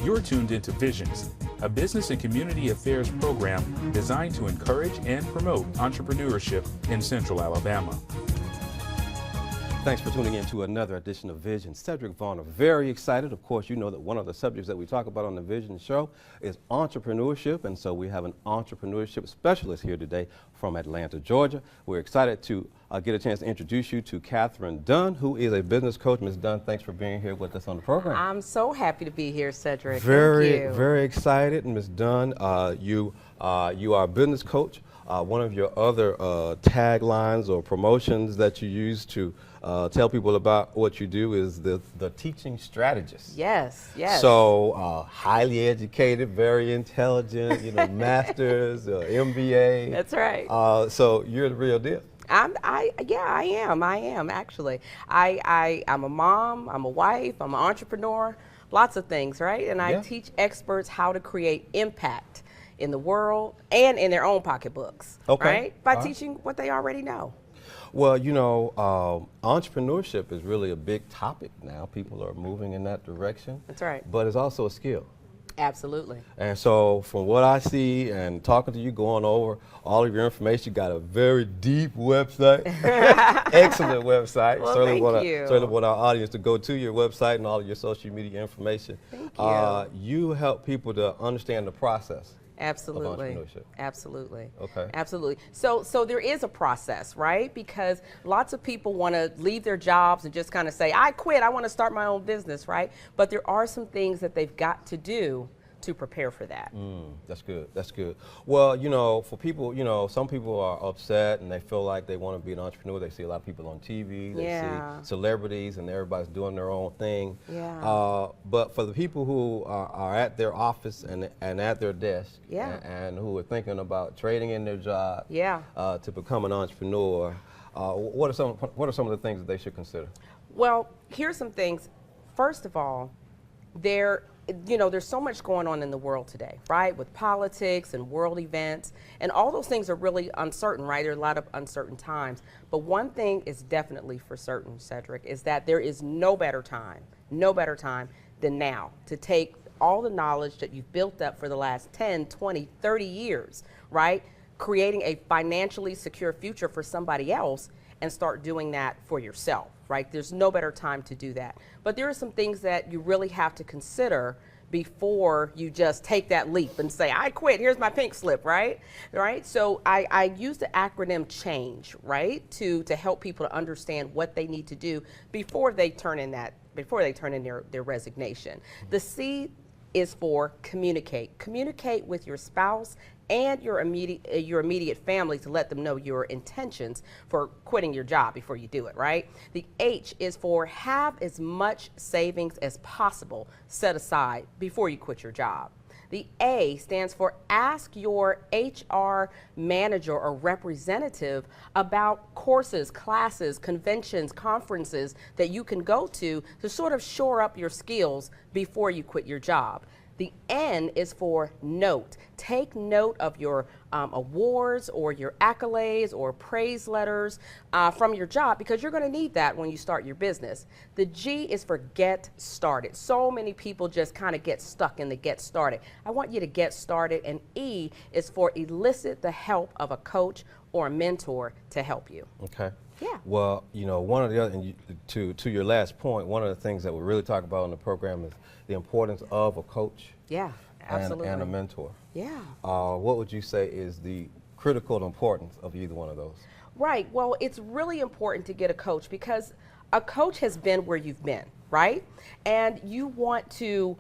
You're tuned into Visions, a business and community affairs program designed to encourage and promote entrepreneurship in Central Alabama. Thanks for tuning in to another edition of Vision. Cedric Varner, very excited. Of course, you know that one of the subjects that we talk about on the Vision show is entrepreneurship, and so we have an entrepreneurship specialist here today from Atlanta, Georgia. We're excited to get a chance to introduce you to Katherine Dunn, who is a business coach. Ms. Dunn, thanks for being here with us on the program. I'm so happy to be here, Cedric. Very, Thank you. very excited. Ms. Dunn, you are a business coach. One of your other taglines or promotions that you use to tell people about what you do is the teaching strategist. Yes, yes. So highly educated, very intelligent, you know, masters, MBA. That's right. So you're the real deal. I am actually. I'm a mom, I'm a wife, I'm an entrepreneur, lots of things, right? And I teach experts how to create impact in the world and in their own pocketbooks, right? By teaching what they already know. Well, you know, entrepreneurship is really a big topic now. People are moving in that direction. That's right. But it's also a skill. Absolutely. And so from what I see and talking to you, going over all of your information, you got a very deep website, excellent website. Well, certainly want our audience to go to your website and all of your social media information. Thank you. You help people to understand the process. Absolutely. Of entrepreneurship. Absolutely. Okay. Absolutely. So there is a process, right? Because lots of people want to leave their jobs and just kind of say, I quit, I want to start my own business, right? But there are some things that they've got to do to prepare for that. That's good. That's good. Well, you know, for people, you know, some people are upset and they feel like they want to be an entrepreneur. They see a lot of people on TV, they see celebrities, and everybody's doing their own thing. Yeah. But for the people who are at their office and at their desk, and who are thinking about trading in their job, to become an entrepreneur, what are some of the things that they should consider? Well, here's some things. First of all, there's so much going on in the world today, right? With politics and world events, and all those things are really uncertain, right? There are a lot of uncertain times. But one thing is definitely for certain, Cedric, is that there is no better time than now to take all the knowledge that you've built up for the last 10, 20, 30 years, right? Creating a financially secure future for somebody else and start doing that for yourself, right? There's no better time to do that. But there are some things that you really have to consider before you just take that leap and say, I quit, here's my pink slip, right? So I use the acronym CHANGE, right? To help people to understand what they need to do before they turn in their resignation. The C is for communicate. Communicate with your spouse and your immediate family to let them know your intentions for quitting your job before you do it, right? The H is for have as much savings as possible set aside before you quit your job. The A stands for ask your HR manager or representative about courses, classes, conventions, conferences that you can go to sort of shore up your skills before you quit your job. The N is for note. Take note of your awards or your accolades or praise letters from your job, because you're going to need that when you start your business. The G is for get started. So many people just kind of get stuck in the get started. I want you to get started. And E is for elicit the help of a coach or a mentor to help you. Okay. Yeah. Well, you know, one of the other, and to your last point, one of the things that we really talk about in the program is the importance of a coach. Yeah, absolutely. And a mentor. Yeah. What would you say is the critical importance of either one of those? Right. Well, it's really important to get a coach because a coach has been where you've been, right? And you want to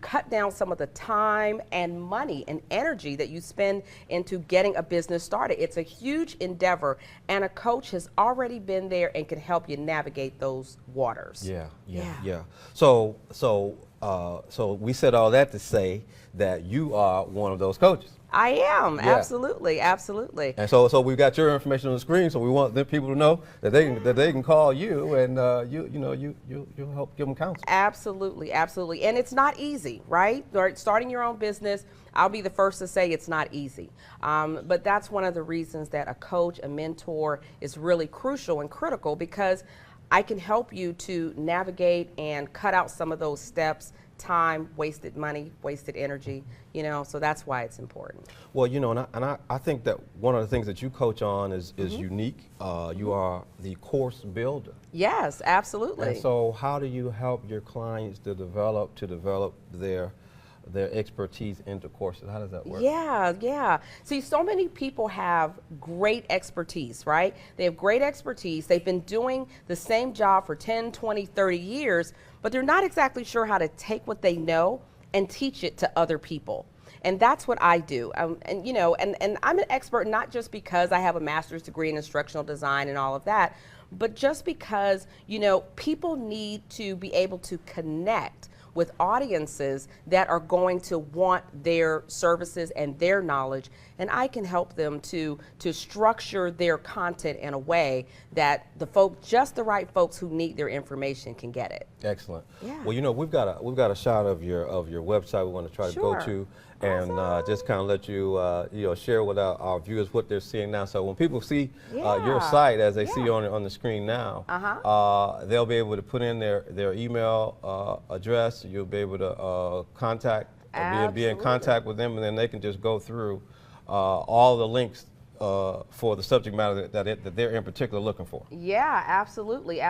cut down some of the time and money and energy that you spend into getting a business started. It's a huge endeavor, and a coach has already been there and can help you navigate those waters. Yeah. So we said all that to say that you are one of those coaches. I am, absolutely. And so we've got your information on the screen, so we want the people to know that they can call you and you'll help give them counsel. Absolutely. And it's not easy, right? Starting your own business, I'll be the first to say it's not easy. But that's one of the reasons that a coach, a mentor is really crucial and critical, because I can help you to navigate and cut out some of those steps time, wasted money, wasted energy, you know, so that's why it's important. Well, you know, and I think that one of the things that you coach on is unique. You are the course builder. Yes, absolutely. And so how do you help your clients to develop their expertise into courses? How does that work? Yeah. See, so many people have great expertise, right? They have great expertise. They've been doing the same job for 10, 20, 30 years, but they're not exactly sure how to take what they know and teach it to other people. And that's what I do. And you know, and I'm an expert not just because I have a master's degree in instructional design and all of that, but just because, you know, people need to be able to connect with audiences that are going to want their services and their knowledge, and I can help them to structure their content in a way that just the right folks who need their information can get it. Excellent. Yeah. Well, you know, we've got a shot of your website we want to try to go to, and just kind of let you you know, share with our viewers what they're seeing now. So when people see your site, as they see on the screen now, they'll be able to put in their email address. You'll be able to be in contact with them, and then they can just go through all the links for the subject matter that they're in particular looking for. Yeah, absolutely.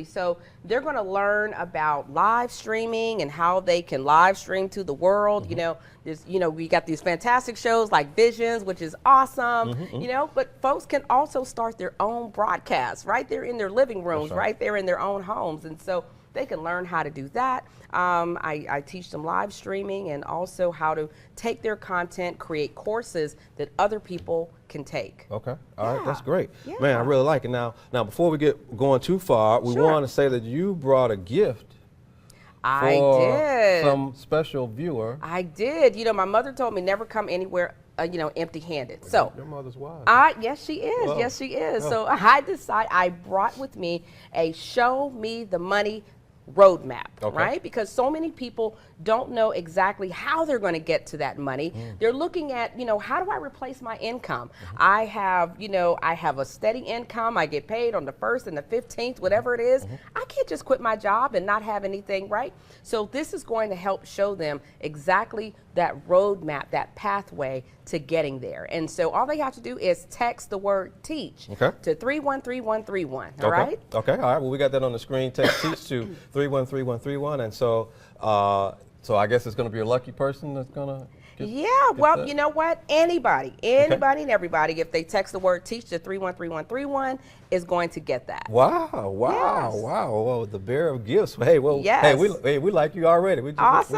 So they're going to learn about live streaming and how they can live stream to the world. You know, we got these fantastic shows like Visions, which is awesome. You know, but folks can also start their own broadcasts right there in their living rooms, right there in their own homes, and so they can learn how to do that. I teach them live streaming and also how to take their content, create courses that other people can take. Okay, all right, that's great. Man, I really like it. Now before we get going too far, we want to say that you brought a gift for some special viewer. I did. You know, my mother told me never come anywhere you know, empty-handed. So your mother's wise. Yes, she is. Well, yes, she is. So I brought with me a Show Me the Money roadmap, right? Because so many people don't know exactly how they're going to get to that money. They're looking at, you know, how do I replace my income? I have a steady income. I get paid on the 1st and the 15th, whatever it is. I can't just quit my job and not have anything, right? So this is going to help show them exactly that roadmap, that pathway to getting there. And so all they have to do is text the word TEACH to 313131, all right? Okay, all right. Well, we got that on the screen. Text TEACH to 313131. And so I guess it's going to be a lucky person that's going to get well, that. you know what? Anybody and everybody, if they text the word TEACH to 313131, is going to get that. Wow. Well, the bearer of gifts. Hey, we like you already. Awesome.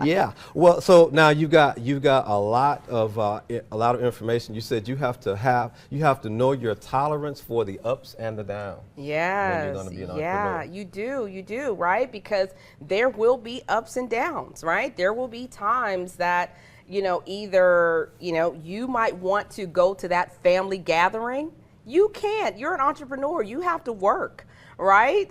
Yeah. Well, so now you've got a lot of information. You said you have to know your tolerance for the ups and the downs. Yes. When you're going to be an entrepreneur. You do, right? Because there will be ups and downs, right? There will be times that, you know, either, you know, you might want to go to that family gathering. You can't. You're an entrepreneur. You have to work, right?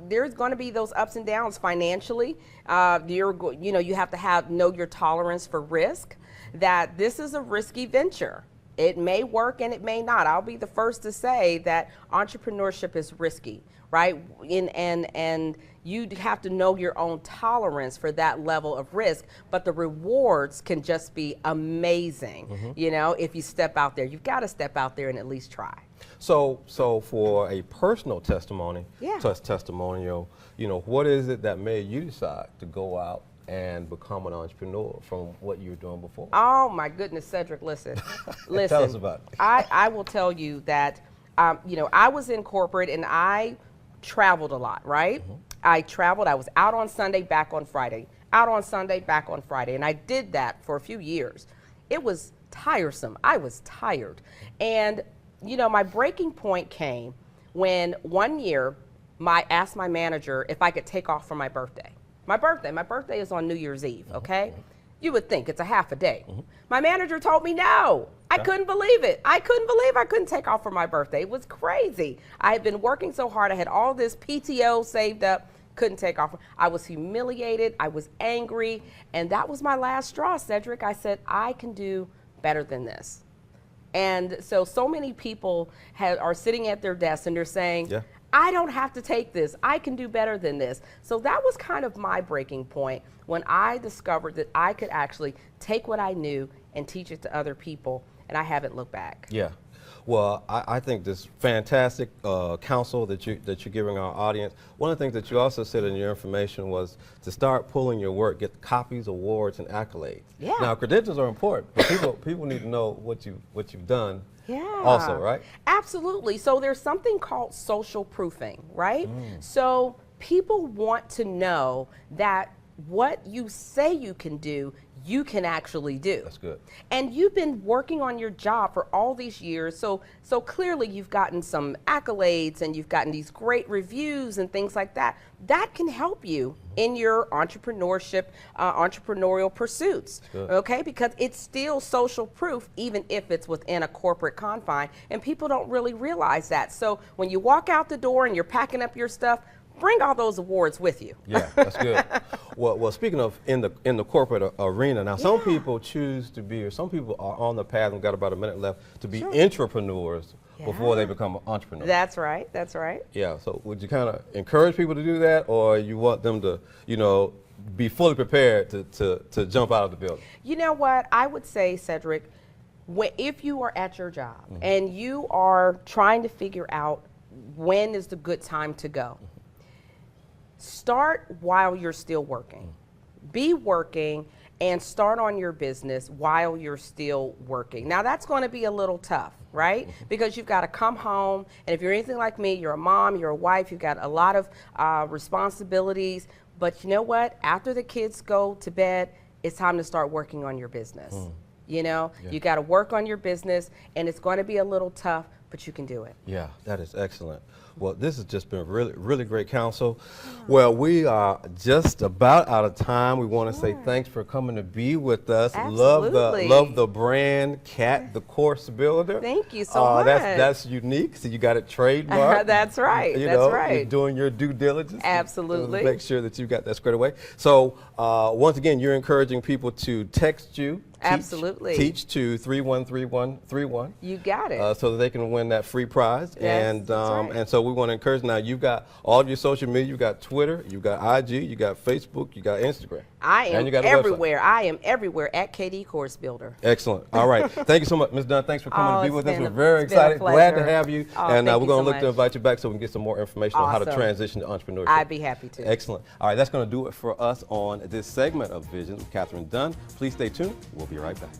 There's going to be those ups and downs financially. You have to know your tolerance for risk, that this is a risky venture. It may work and it may not. I'll be the first to say that entrepreneurship is risky, right? And you have to know your own tolerance for that level of risk, but the rewards can just be amazing. You know, if you step out there, you've got to step out there and at least try. So for a personal testimonial, you know, what is it that made you decide to go out and become an entrepreneur from what you were doing before? Oh my goodness, Cedric, listen. Tell us about it. I will tell you that, you know, I was in corporate and I traveled a lot, right? I traveled. I was out on Sunday, back on Friday. Out on Sunday, back on Friday. And I did that for a few years. It was tiresome. I was tired. And, you know, my breaking point came when one year I asked my manager if I could take off for my birthday. My birthday is on New Year's Eve, okay? You would think it's a half a day. My manager told me no. I couldn't believe it. I couldn't take off for my birthday. It was crazy. I had been working so hard. I had all this PTO saved up, couldn't take off. I was humiliated. I was angry. And that was my last straw, Cedric. I said, I can do better than this. And so many people are sitting at their desks and they're saying, I don't have to take this. I can do better than this. So that was kind of my breaking point when I discovered that I could actually take what I knew and teach it to other people, and I haven't looked back. Yeah. Well, I think this fantastic counsel that you're giving our audience. One of the things that you also said in your information was to start pulling your work, get copies, awards, and accolades. Yeah. Now, credentials are important, but people need to know what you've done. Yeah. Also, right? Absolutely. So there's something called social proofing, right? So people want to know that what you say you can do, you can actually do. That's good. And you've been working on your job for all these years, so clearly you've gotten some accolades and you've gotten these great reviews and things like that. That can help you in your entrepreneurship, entrepreneurial pursuits, okay? Because it's still social proof, even if it's within a corporate confine, and people don't really realize that. So when you walk out the door and you're packing up your stuff, bring all those awards with you. Yeah, that's good. Well, speaking of in the corporate arena, now some people choose to be, or some people are on the path, we've got about a minute left, to be entrepreneurs before they become entrepreneurs. That's right, that's right. Yeah, so would you kind of encourage people to do that, or you want them to, be fully prepared to jump out of the building? You know what, I would say, Cedric, if you are at your job and you are trying to figure out when is the good time to go, start while you're still working. Be working and start on your business while you're still working. Now that's going to be a little tough, right? Because you've got to come home, and if you're anything like me, you're a mom, you're a wife, you've got a lot of responsibilities. But you know what? After the kids go to bed, it's time to start working on your business. You got to work on your business, and it's going to be a little tough, but you can do it. Yeah, that is excellent. Well, this has just been really, really great counsel. Well, we are just about out of time. We want to say thanks for coming to be with us. Absolutely. Love the brand, Kat, the Course Builder. Thank you so much. That's unique. So you got it trademarked. That's right. You're doing your due diligence. Absolutely. To make sure that you got that squared away. So once again, you're encouraging people to text you. Absolutely. Teach to 313131. You got it. So that they can win that free prize. Yes, that's right. And so we want to encourage. Now you've got all of your social media. You've got Twitter. You've got IG. You got Facebook. You got Instagram. I am and you got everywhere. I am everywhere at KD Course Builder. Excellent. All right. Thank you so much, Ms. Dunn. Thanks for coming to be with us. We're very been a excited. Glad to pleasure. have you. Oh, and thank we're you going so to look to much. invite you back so we can get some more information on how to Awesome. transition to entrepreneurship. I'd be happy to. Excellent. All right. That's going to do it for us on this segment of Visions with Katherine Dunn. Please stay tuned. We'll be right back.